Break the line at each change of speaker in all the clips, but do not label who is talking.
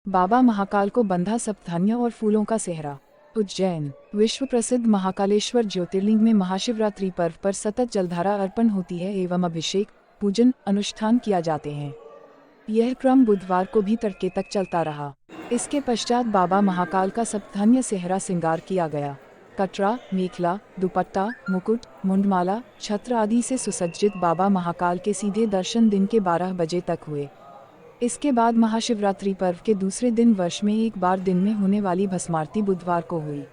बाबा महाकाल को बंधा सप्तधान्य और फूलों का सेहरा। उज्जैन। विश्व प्रसिद्ध महाकालेश्वर ज्योतिर्लिंग में महाशिवरात्रि पर्व पर सतत जलधारा अर्पण होती है एवं अभिषेक, पूजन, अनुष्ठान किया जाते हैं। यह क्रम बुधवार को भी तड़के तक चलता रहा। इसके पश्चात बाबा महाकाल का सप्तधान्य सेहरा श्रृंगार किया गया। कटरा, मेखला, दुपट्टा, मुकुट, मुंडमाला, छत्र आदि से सुसज्जित बाबा महाकाल के सीधे दर्शन दिन के 12 बजे तक हुए। इसके बाद महाशिवरात्रि पर्व के दूसरे दिन वर्ष में एक बार दिन में होने वाली भस्मारती बुधवार को हुई।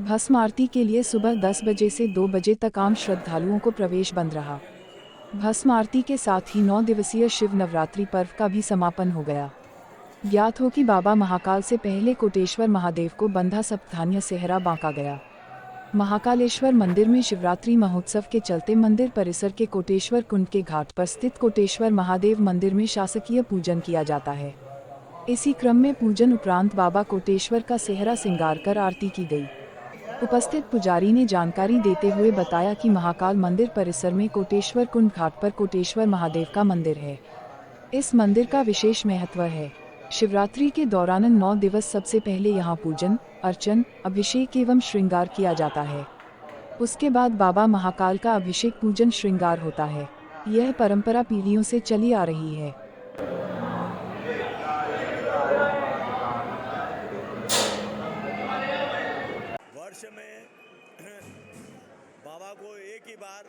भस्मारती के लिए सुबह 10 बजे से 2 बजे तक आम श्रद्धालुओं को प्रवेश बंद रहा। भस्म आरती के साथ ही 9 दिवसीय शिव नवरात्रि पर्व का भी समापन हो गया। ज्ञात हो कि बाबा महाकाल से पहले कोटेश्वर महादेव को बंधा सप्तधान्य सेहरा बांका गया। महाकालेश्वर मंदिर में शिवरात्रि महोत्सव के चलते मंदिर परिसर के कोटेश्वर कुंड के घाट पर स्थित कोटेश्वर महादेव मंदिर में शासकीय पूजन किया जाता है। इसी क्रम में पूजन उपरांत बाबा कोटेश्वर का सेहरा श्रृंगार कर आरती की गई। उपस्थित पुजारी ने जानकारी देते हुए बताया कि महाकाल मंदिर परिसर में कोटेश्वर कुंड घाट पर कोटेश्वर महादेव का मंदिर है। इस मंदिर का विशेष महत्व है। शिवरात्रि के दौरान 9 दिवस सबसे पहले यहाँ पूजन, अर्चन, अभिषेक एवं श्रृंगार किया जाता है। उसके बाद बाबा महाकाल का अभिषेक, पूजन, श्रृंगार होता है। यह परंपरा पीढ़ियों से चली आ रही है।
वर्ष में बाबा को एक ही बार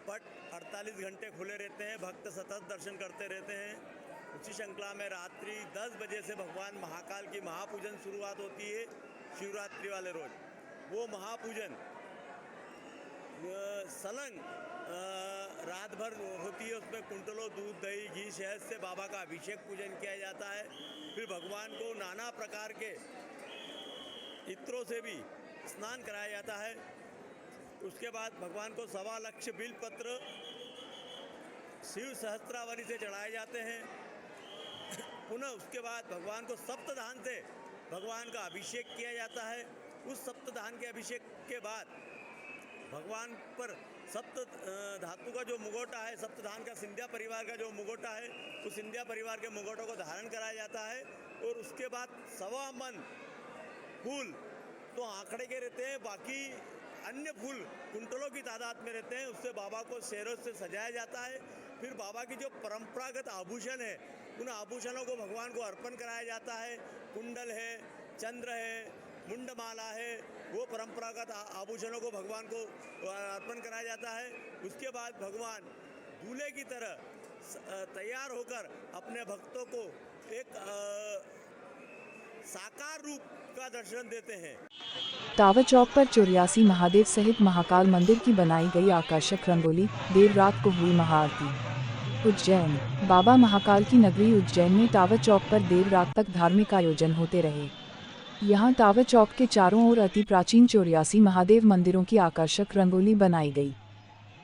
पट 48 घंटे खुले रहते हैं। भक्त सतत दर्शन करते रहते हैं। उसी श्रृंखला में रात्रि 10 बजे से भगवान महाकाल की महापूजन शुरुआत होती है। शिवरात्रि वाले रोज वो महापूजन सलंग रात भर होती है। उसमें कुंटलों दूध, दही, घी, शहद से बाबा का अभिषेक पूजन किया जाता है। फिर भगवान को नाना प्रकार के इत्रों से भी स्नान कराया जाता है। उसके बाद भगवान को 1.25 लाख बिलपत्र शिव सहस्त्रावली से चढ़ाए जाते हैं। पुनः उसके बाद भगवान को सप्तधान से भगवान का अभिषेक किया जाता है। उस सप्तधान के अभिषेक के बाद भगवान पर सप्त धातु का जो मुगोटा है, सप्तधान का सिंधिया परिवार का जो मुगोटा है, उस सिंधिया परिवार के मुगोटों को धारण कराया जाता है। और उसके बाद 1.25 मन फूल तो आंकड़े के रहते हैं, बाकी अन्य फूल कुंटलों की तादाद में रहते हैं। उससे बाबा को शेरों से सजाया जाता है। फिर बाबा की जो परंपरागत आभूषण है, उन आभूषणों को भगवान को अर्पण कराया जाता है। कुंडल है, चंद्र है, मुंडमाला है, वो परंपरागत आभूषणों को भगवान को अर्पण कराया जाता है। उसके बाद भगवान दूल्हे की तरह तैयार होकर अपने भक्तों को एक साकार रूप का दर्शन देते हैं।
टावर चौक पर 84 महादेव सहित महाकाल मंदिर की बनाई गई आकर्षक रंगोली। देर रात को हुई महाआरती। उज्जैन। बाबा महाकाल की नगरी उज्जैन में टावर चौक पर देर रात तक धार्मिक आयोजन होते रहे। यहाँ टावर चौक के चारों ओर अति प्राचीन 84 महादेव मंदिरों की आकर्षक रंगोली बनाई गई।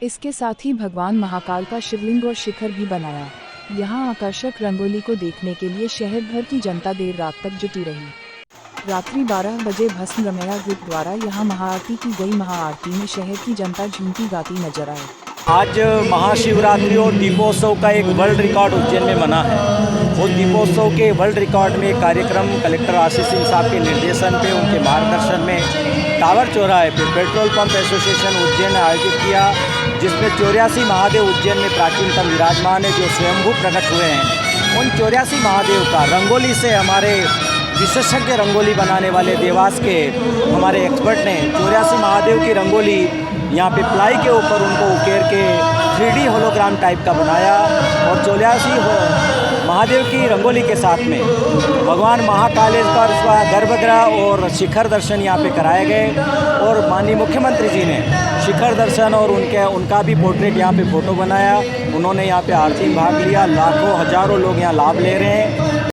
इसके साथ ही भगवान महाकाल का शिवलिंग और शिखर भी बनाया। यहाँ आकर्षक रंगोली को देखने के लिए शहर भर की जनता देर रात तक जुटी रही। रात्रि 12 बजे भस्म रमैया ग्रुप द्वारा यहाँ महाआरती की गई। महाआरती में शहर की जनता झूमती गाती नजर आई।
आज महाशिवरात्रि और दीपोत्सव का एक वर्ल्ड रिकॉर्ड उज्जैन में बना है। उस दीपोत्सव के वर्ल्ड रिकॉर्ड में कार्यक्रम कलेक्टर आशीष सिंह साहब के निर्देशन पे, उनके मार्गदर्शन में टावर चौराहे पे पेट्रोल पंप एसोसिएशन उज्जैन ने आयोजित किया, जिसमें 84 महादेव उज्जैन में प्राचीनतम विराजमान है, जो स्वयंभू प्रकट हुए हैं। उन 84 महादेव का रंगोली से हमारे विशेषज्ञ रंगोली बनाने वाले देवास के हमारे एक्सपर्ट ने 84 महादेव की रंगोली यहाँ पे प्लाई के ऊपर उनको उकेर के 3D होलोग्राम टाइप का बनाया। और 84 महादेव की रंगोली के साथ में भगवान महाकालेश्वर का गर्भगृह और शिखर दर्शन यहाँ पे कराए गए। और माननीय मुख्यमंत्री जी ने शिखर दर्शन और उनका भी पोर्ट्रेट यहाँ पे फ़ोटो बनाया। उन्होंने यहाँ पे आरती में भाग लिया। लाखों हजारों लोग यहाँ लाभ ले रहे हैं।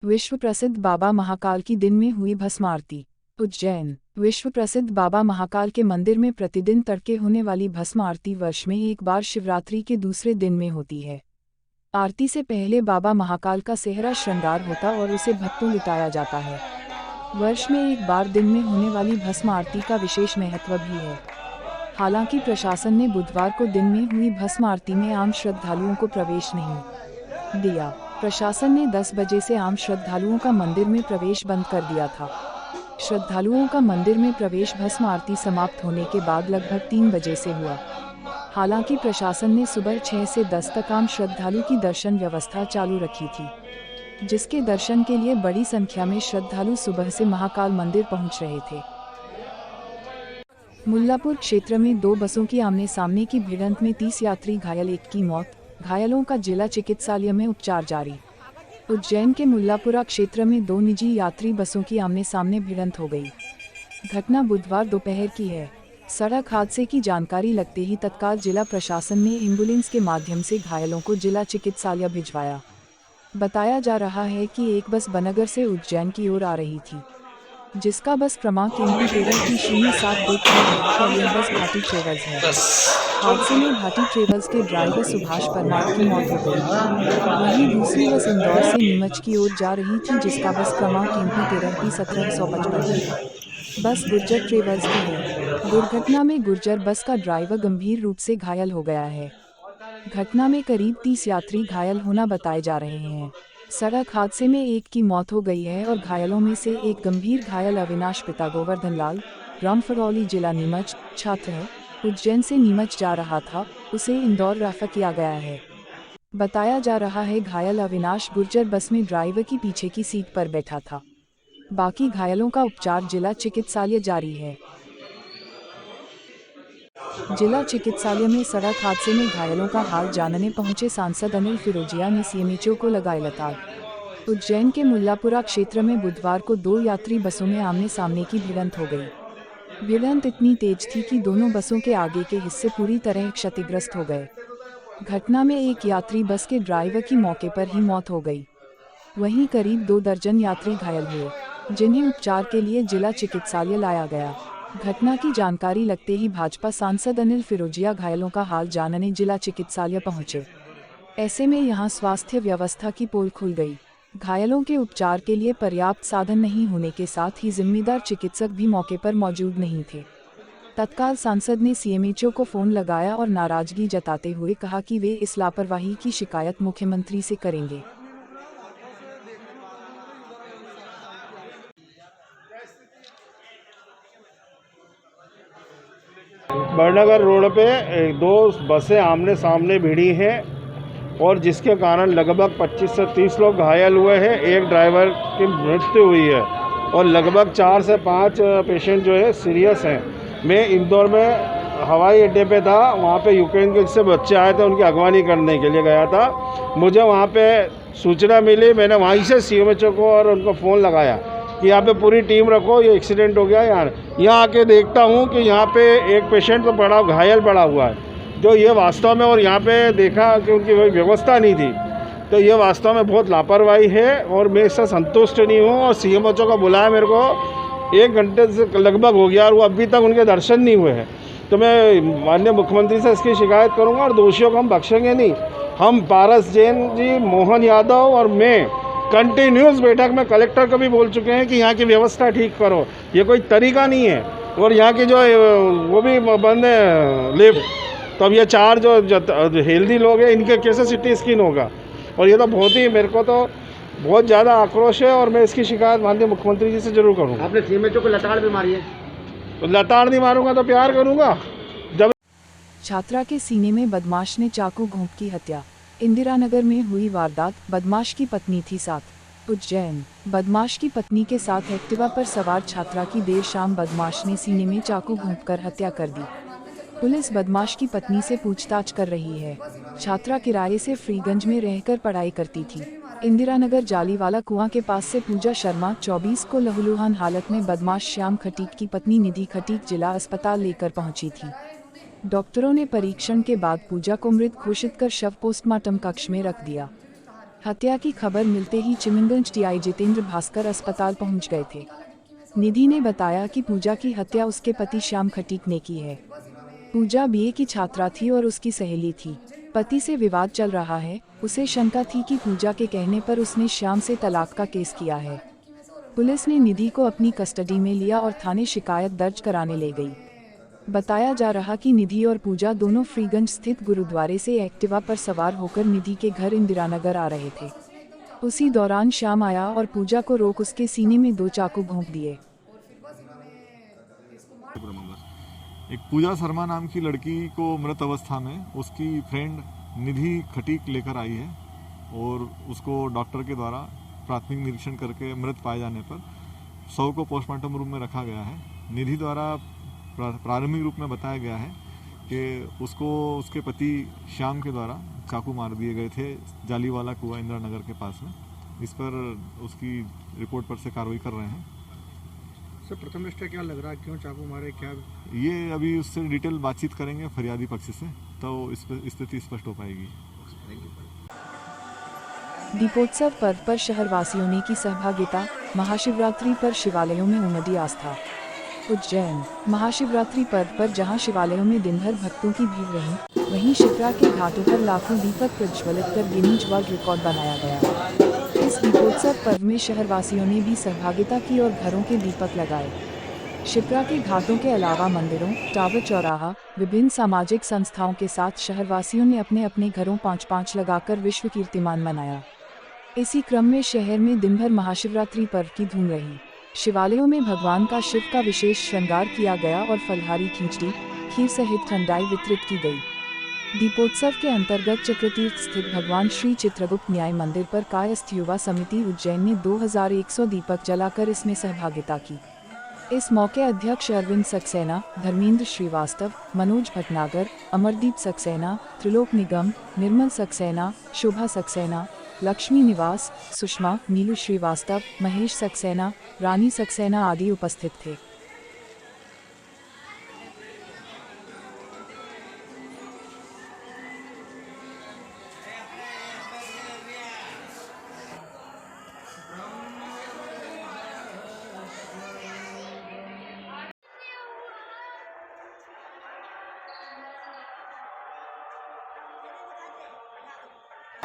विश्व प्रसिद्ध बाबा महाकाल की दिन में हुई भस्म आरती। उज्जैन। विश्व प्रसिद्ध बाबा महाकाल के मंदिर में प्रतिदिन तड़के होने वाली भस्म आरती वर्ष में एक बार शिवरात्रि के दूसरे दिन में होती है। आरती से पहले बाबा महाकाल का सेहरा श्रृंगार होता और उसे भक्तों लुटाया जाता है। वर्ष में एक बार दिन में होने वाली भस्म आरती का विशेष महत्व भी है। हालांकि प्रशासन ने बुधवार को दिन में हुई भस्म आरती में आम श्रद्धालुओं को प्रवेश नहीं दिया। प्रशासन ने 10 बजे से आम श्रद्धालुओं का मंदिर में प्रवेश बंद कर दिया था। श्रद्धालुओं का मंदिर में प्रवेश भस्म आरती समाप्त होने के बाद लगभग 3 बजे से हुआ। हालांकि प्रशासन ने सुबह 6 से 10 तक आम श्रद्धालु की दर्शन व्यवस्था चालू रखी थी, जिसके दर्शन के लिए बड़ी संख्या में श्रद्धालु सुबह से महाकाल मंदिर पहुंच रहे थे। मुल्लापुर क्षेत्र में 2 बसों की आमने सामने की भिड़ंत में 30 यात्री घायल, 1 की मौत, घायलों का जिला चिकित्सालय में उपचार जारी। उज्जैन के मुल्लापुरा क्षेत्र में 2 निजी यात्री बसों की आमने सामने भिड़ंत हो गई। घटना बुधवार दोपहर की है। सड़क हादसे की जानकारी लगते ही तत्काल जिला प्रशासन ने एम्बुलेंस के माध्यम से घायलों को जिला चिकित्सालय भिजवाया। बताया जा रहा है कि एक बस बनगर से उज्जैन की ओर आ रही थी, जिसका बस क्रमांक MP 13T0723 है और यह बस भाटी ट्रेवल्स है। हादसे में भाटी ट्रेवल्स के ड्राइवर सुभाष परमार की मौत हो गई। वहीं दूसरी बस इंदौर से नीमच की ओर जा रही थी, जिसका बस क्रमांक MP 13T1755 है। बस गुर्जर ट्रेवल्स की है। दुर्घटना में गुर्जर बस का ड्राइवर गंभीर रूप से घायल हो गया है। घटना में करीब 30 यात्री घायल होना बताए जा रहे हैं। सड़क हादसे में 1 की मौत हो गई है और घायलों में से एक गंभीर घायल अविनाश पिता गोवर्धन लाल, रामफरौली जिला नीमच, छात्र है, उज्जैन से नीमच जा रहा था, उसे इंदौर रेफर किया गया है। बताया जा रहा है घायल अविनाश गुर्जर बस में ड्राइवर की पीछे की सीट पर बैठा था। बाकी घायलों का उपचार जिला चिकित्सालय जारी है। जिला चिकित्सालय में सड़क हादसे में घायलों का हाल जानने पहुंचे सांसद अनिल फिरोजिया ने CMHO को लगाए लताड़। उज्जैन के मुल्लापुरा क्षेत्र में बुधवार को 2 यात्री बसों में आमने सामने की भिड़ंत हो गई। भिड़ंत इतनी तेज थी कि दोनों बसों के आगे के हिस्से पूरी तरह क्षतिग्रस्त हो गए। घटना में 1 यात्री बस के ड्राइवर की मौके पर ही मौत हो गई। वहीं करीब 2 दर्जन यात्री घायल हुए, जिन्हें उपचार के लिए जिला चिकित्सालय लाया गया। घटना की जानकारी लगते ही भाजपा सांसद अनिल फिरोजिया घायलों का हाल जानने जिला चिकित्सालय पहुंचे। ऐसे में यहां स्वास्थ्य व्यवस्था की पोल खुल गई। घायलों के उपचार के लिए पर्याप्त साधन नहीं होने के साथ ही जिम्मेदार चिकित्सक भी मौके पर मौजूद नहीं थे। तत्काल सांसद ने CMHO को फोन लगाया और नाराजगी जताते हुए कहा कि वे इस लापरवाही की शिकायत मुख्यमंत्री से करेंगे।
बड़नगर रोड पे 2 बसें आमने सामने भिड़ी हैं और जिसके कारण लगभग 25 से 30 लोग घायल हुए हैं। एक ड्राइवर की मृत्यु हुई है और लगभग 4 से 5 पेशेंट जो है सीरियस हैं। मैं इंदौर में हवाई अड्डे पे था, वहाँ पे यूक्रेन के से बच्चे आए थे, उनकी अगवानी करने के लिए गया था। मुझे वहाँ पे सूचना मिली, मैंने वहीं से CMHO को और उनको फ़ोन लगाया कि यहाँ पे पूरी टीम रखो, ये एक्सीडेंट हो गया। यहाँ आके देखता हूँ कि यहाँ पे एक पेशेंट तो बड़ा घायल पड़ा हुआ है, जो ये वास्तव में, और यहाँ पे देखा कि उनकी कोई व्यवस्था नहीं थी, तो ये वास्तव में बहुत लापरवाही है और मैं इससे संतुष्ट नहीं हूँ। और CMHO का बुलाया मेरे को 1 घंटे से लगभग हो गया और वो अभी तक उनके दर्शन नहीं हुए हैं। तो मैं माननीय मुख्यमंत्री से इसकी शिकायत करूँगा और दोषियों को हम बख्शेंगे नहीं। हम पारस जैन जी, मोहन यादव और मैं कंटिन्यूस बैठक में कलेक्टर को भी बोल चुके हैं कि यहाँ की व्यवस्था ठीक करो, ये कोई तरीका नहीं है। और यहाँ की जो वो भी बंद है लिफ्ट, तो अब ये 4 जो हेल्दी लोग हैं इनके कैसे CT स्कैन होगा। और ये तो बहुत ही, मेरे को तो बहुत ज़्यादा आक्रोश है और मैं इसकी शिकायत माननीय मुख्यमंत्री जी से जरूर करूँगा।
आपने CMHO को लताड़ भी मारी है?
तो लताड़ नहीं मारूंगा तो प्यार करूँगा। जब
छात्रा के सीने में बदमाश ने चाकू घोंप की हत्या। इंदिरा नगर में हुई वारदात, बदमाश की पत्नी थी साथ। उज्जैन, बदमाश की पत्नी के साथ एक्टिवा पर सवार छात्रा की देर शाम बदमाश ने सीने में चाकू घोंपकर हत्या कर दी। पुलिस बदमाश की पत्नी से पूछताछ कर रही है। छात्रा किराए से फ्रीगंज में रहकर पढ़ाई करती थी। इंदिरा नगर जालीवाला कुआं के पास से पूजा शर्मा 24 को लहूलुहान हालत में बदमाश श्याम खटीक की पत्नी निधि खटीक जिला अस्पताल लेकर पहुंची थी। डॉक्टरों ने परीक्षण के बाद पूजा को मृत घोषित कर शव पोस्टमार्टम कक्ष में रख दिया। हत्या की खबर मिलते ही चिमनगंज TI जितेंद्र भास्कर अस्पताल पहुंच गए थे। निधि ने बताया कि पूजा की हत्या उसके पति श्याम खटीक ने की है। पूजा BA की छात्रा थी और उसकी सहेली थी। पति से विवाद चल रहा है। उसे शंका थी कि पूजा के कहने पर उसने श्याम से तलाक का केस किया है। पुलिस ने निधि को अपनी कस्टडी में लिया और थाने शिकायत दर्ज कराने ले गई। बताया जा रहा कि निधि और पूजा दोनों फ्रीगंज स्थित गुरुद्वारे से एक्टिवा पर सवार होकर निधि के घर इंदिरानगर आ रहे थे। उसी दौरान श्याम आया और पूजा को रोक उसके सीने में 2 चाकू भोंक दिए।
एक पूजा शर्मा नाम की लड़की को मृत अवस्था में उसकी फ्रेंड निधि खटीक लेकर आई है और उसको डॉक्टर के द्वारा प्राथमिक निरीक्षण करके मृत पाए जाने पर शव को पोस्टमार्टम रूम में रखा गया है। निधि द्वारा प्रारंभिक रूप में बताया गया है कि उसको उसके पति श्याम के द्वारा चाकू मार दिए गए थे जालीवाला कुआं इंदिरा नगर के पास में। इस पर उसकी रिपोर्ट पर से कार्रवाई कर रहे हैं।
सर प्रथम दृष्टया क्या लग रहा है, क्यों चाकू मारे, क्या
ये अभी उससे डिटेल बातचीत करेंगे फरियादी पक्ष से, तो इस पर स्थिति स्पष्ट हो पाएगी।
दीपोत्सव पर्व पर शहरवासियों ने की सहभागिता। महाशिवरात्रि पर शिवालयों में उमड़ी आस्था। उज्जैन महाशिवरात्रि पर्व पर जहां शिवालयों में दिन भर भक्तों की भीड़ रही, वहीं शिप्रा के घाटों पर लाखों दीपक प्रज्वलित कर गिनीज वर्ल्ड रिकॉर्ड बनाया गया। इस दीपोत्सव पर्व में शहरवासियों ने भी सहभागिता की और घरों के दीपक लगाए। शिप्रा के घाटों के अलावा मंदिरों, टावर चौराहा, विभिन्न सामाजिक संस्थाओं के साथ शहरवासियों ने अपने अपने घरों 5-5 लगाकर विश्व कीर्तिमान मनाया। इसी क्रम में शहर में दिन भर महाशिवरात्रि पर्व की धूम रही। शिवालयों में भगवान का शिव का विशेष श्रृंगार किया गया और फलहारी खिचड़ी, खीर सहित ठंडाई वितरित की गई। दीपोत्सव के अंतर्गत चक्रतीर्थ स्थित भगवान श्री चित्रगुप्त न्याय मंदिर पर कायस्थ युवा समिति उज्जैन ने 2100 दीपक जलाकर इसमें सहभागिता की। इस मौके अध्यक्ष अरविंद सक्सेना, धर्मेंद्र श्रीवास्तव, मनोज भटनागर, अमरदीप सक्सेना, त्रिलोक निगम, निर्मल सक्सेना, शोभा सक्सेना, लक्ष्मी निवास, सुषमा, नीलू श्रीवास्तव, महेश सक्सेना, रानी सक्सेना आदि उपस्थित थे।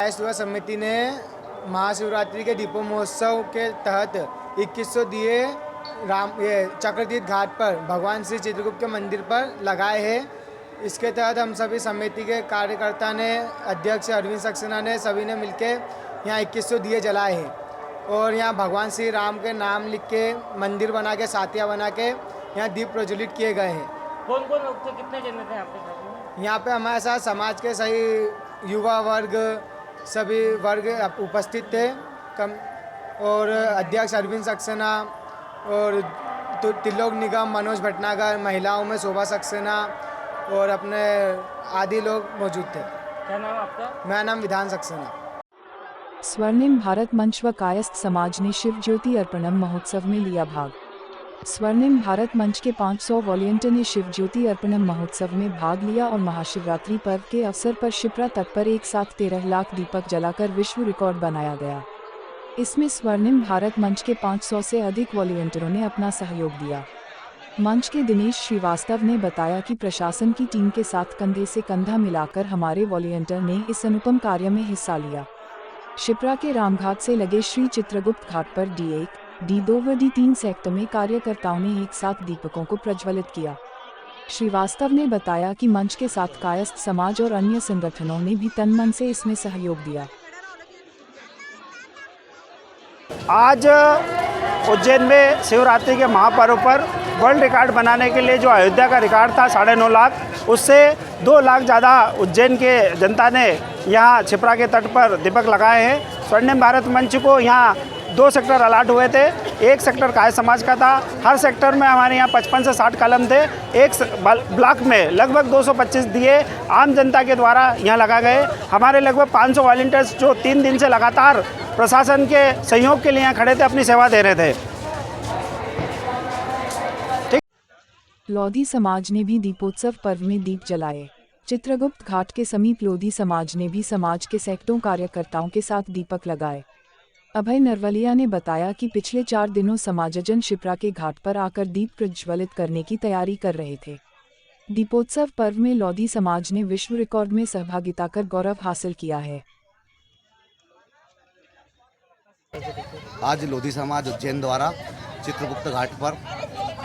युवा समिति ने महाशिवरात्रि के दीपों महोत्सव के तहत 2100 दिए चक्रतीर्थ घाट पर भगवान श्री चित्रगुप्त के मंदिर पर लगाए हैं। इसके तहत हम सभी समिति के कार्यकर्ता ने, अध्यक्ष अरविंद सक्सेना ने, सभी ने मिलकर यहाँ 2100 दिए जलाए हैं और यहाँ भगवान श्री राम के नाम लिख के मंदिर बना के, साथिया बना के यहाँ दीप प्रज्वलित किए गए हैं।
कौन कौन लोग थे, कितने जने थे आपके?
यहाँ पे हमारे साथ समाज के सही युवा वर्ग, सभी वर्ग उपस्थित थे। और अध्यक्ष अरविंद सक्सेना और त्रिलोक निगम, मनोज भटनागर, महिलाओं में शोभा सक्सेना और अपने आदि लोग मौजूद थे।
क्या नाम आपका?
मेरा नाम विधान सक्सेना।
स्वर्णिम भारत मंच व कायस्थ समाज ने शिव ज्योति अर्पणम महोत्सव में लिया भाग। स्वर्णिम भारत मंच के 500 वॉलंटियर ने शिव ज्योति अर्पणम महोत्सव में भाग लिया और महाशिवरात्रि पर्व के अवसर पर शिप्रा तट पर एक साथ 13 लाख दीपक जलाकर विश्व रिकॉर्ड बनाया गया। इसमें स्वर्णिम भारत मंच के 500 से अधिक वॉलंटियरों ने अपना सहयोग दिया। मंच के दिनेश श्रीवास्तव ने बताया कि प्रशासन की टीम के साथ कंधे से कंधा मिलाकर हमारे वॉलंटियर ने इस अनुपम कार्य में हिस्सा लिया। शिप्रा के रामघाट से लगे श्री चित्रगुप्त घाट पर D1, D2 व D3 सेक्टर में कार्यकर्ताओं ने एक साथ दीपकों को प्रज्वलित किया। श्रीवास्तव ने बताया कि मंच के साथ कायस्थ समाज और अन्य संगठनों ने भी तन मन से इसमें सहयोग दिया।
आज उज्जैन में शिवरात्रि के महापर्व पर वर्ल्ड रिकॉर्ड बनाने के लिए जो अयोध्या का रिकॉर्ड था 9.5 लाख, उससे 2 लाख ज़्यादा उज्जैन के जनता ने यहाँ छिपरा के तट पर दीपक लगाए हैं। स्वर्णिम भारत मंच को यहाँ 2 सेक्टर अलाट हुए थे। एक सेक्टर काय समाज का था। हर सेक्टर में हमारे यहाँ 55 से 60 कलम थे। एक ब्लॉक में लगभग 225 दिए आम जनता के द्वारा यहाँ लगा गए। हमारे लगभग 500 वॉलंटियर्स जो 3 दिन से लगातार प्रशासन के सहयोग के लिए यहाँ खड़े थे, अपनी सेवा दे रहे थे।
लोधी समाज ने भी दीपोत्सव पर्व में दीप जलाए। चित्रगुप्त घाट के समीप लोधी समाज ने भी समाज के सैकड़ों कार्यकर्ताओं के साथ दीपक लगाए। अभय नरवलिया ने बताया कि पिछले 4 दिनों समाजजन शिप्रा के घाट पर आकर दीप प्रज्वलित करने की तैयारी कर रहे थे। दीपोत्सव पर्व में लोधी समाज ने विश्व रिकॉर्ड में सहभागिता कर गौरव हासिल किया है।
आज लोधी समाज उज्जैन द्वारा चित्रगुप्त घाट पर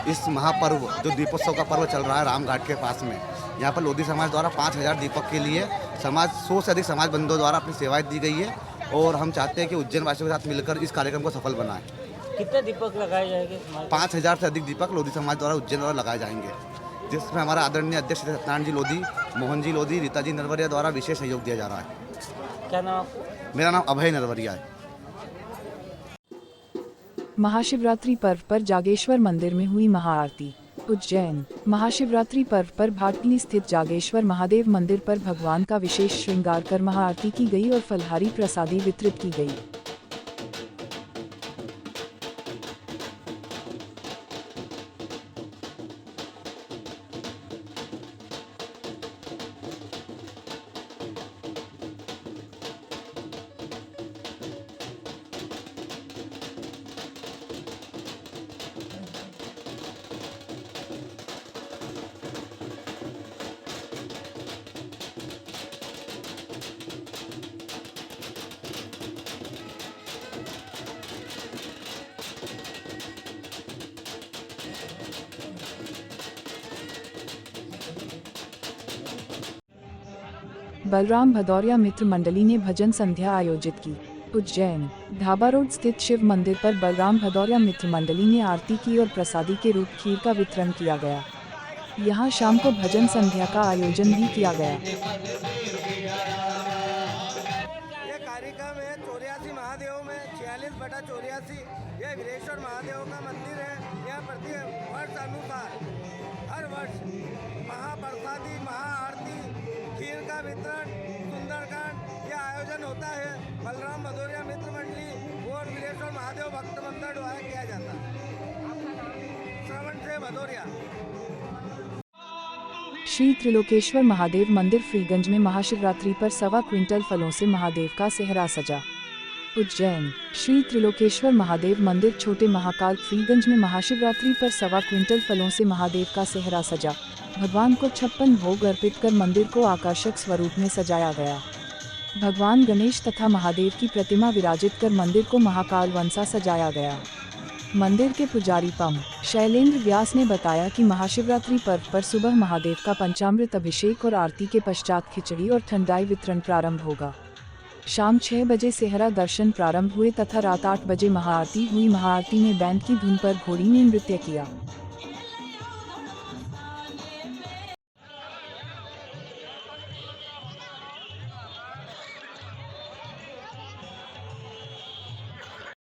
इस महापर्व जो दीपोत्सव का पर्व चल रहा है राम घाट के पास में, यहाँ पर लोधी समाज द्वारा 5000 दीपक के लिए समाज 100 से अधिक समाज बंधुओं द्वारा अपनी सेवाएं दी गई है और हम चाहते हैं कि उज्जैन वासियों के साथ मिलकर इस कार्यक्रम को सफल बनाएं।
कितने दीपक लगाए जाएंगे समाज
5000 से अधिक दीपक लोधी समाज द्वारा उज्जैन द्वारा लगाए जाएंगे, जिसमें हमारा आदरणीय अध्यक्ष सत्यनारायण जी लोधी, मोहन जी लोधी, रीता जी नरवरिया द्वारा विशेष सहयोग दिया जा रहा है।
क्या नाम आपका?
मेरा नाम अभय नरवरिया है।
महाशिवरात्रि पर्व पर जागेश्वर मंदिर में हुई महाआरती। उज्जैन महाशिवरात्रि पर्व पर भाटली स्थित जागेश्वर महादेव मंदिर पर भगवान का विशेष श्रृंगार कर महाआरती की गई और फलहारी प्रसादी वितरित की गई। बलराम भदौरिया मित्र मंडली ने भजन संध्या आयोजित की। उज्जैन ढाबा रोड स्थित शिव मंदिर पर बलराम भदौरिया मित्र मंडली ने आरती की और प्रसादी के रूप खीर का वितरण किया गया। यहां शाम को भजन संध्या का आयोजन भी किया गया।
ये कार्यक्रम है 84 महादेव में 46/84। यह वीरेश्वर महादेव का मंदिर है। यह प्रति वर्ष अनुसार हर वर्ष महाप्रसादी, महाआरती, खीर का वितरण, सुंदरकांड यह आयोजन होता है। बलराम भदौरिया मित्र मंडली और वीरेश्वर महादेव भक्त मंडल द्वारा किया जाता है। श्रवण से भदौरिया।
श्री त्रिलोकेश्वर महादेव मंदिर फ्रीगंज में महाशिवरात्रि पर 1.25 क्विंटल फलों से महादेव का सेहरा सजा। उज्जैन श्री त्रिलोकेश्वर महादेव मंदिर छोटे महाकाल फ्रीगंज में महाशिवरात्रि पर 1.25 क्विंटल फलों से महादेव का सेहरा सजा। भगवान को 56 भोग अर्पित कर मंदिर को आकर्षक स्वरूप में सजाया गया। भगवान गणेश तथा महादेव की प्रतिमा विराजित कर मंदिर को महाकाल वंसा सजाया गया। मंदिर के पुजारी पम शैलेंद्र व्यास ने बताया कि महाशिवरात्रि पर्व पर सुबह महादेव का पंचामृत अभिषेक और आरती के पश्चात खिचड़ी और ठंडाई वितरण प्रारंभ होगा। शाम 6 बजे सेहरा दर्शन प्रारंभ हुए तथा रात 8 बजे महाआरती हुई। महाआरती में बैंड की धुन पर घोड़ी ने नृत्य किया।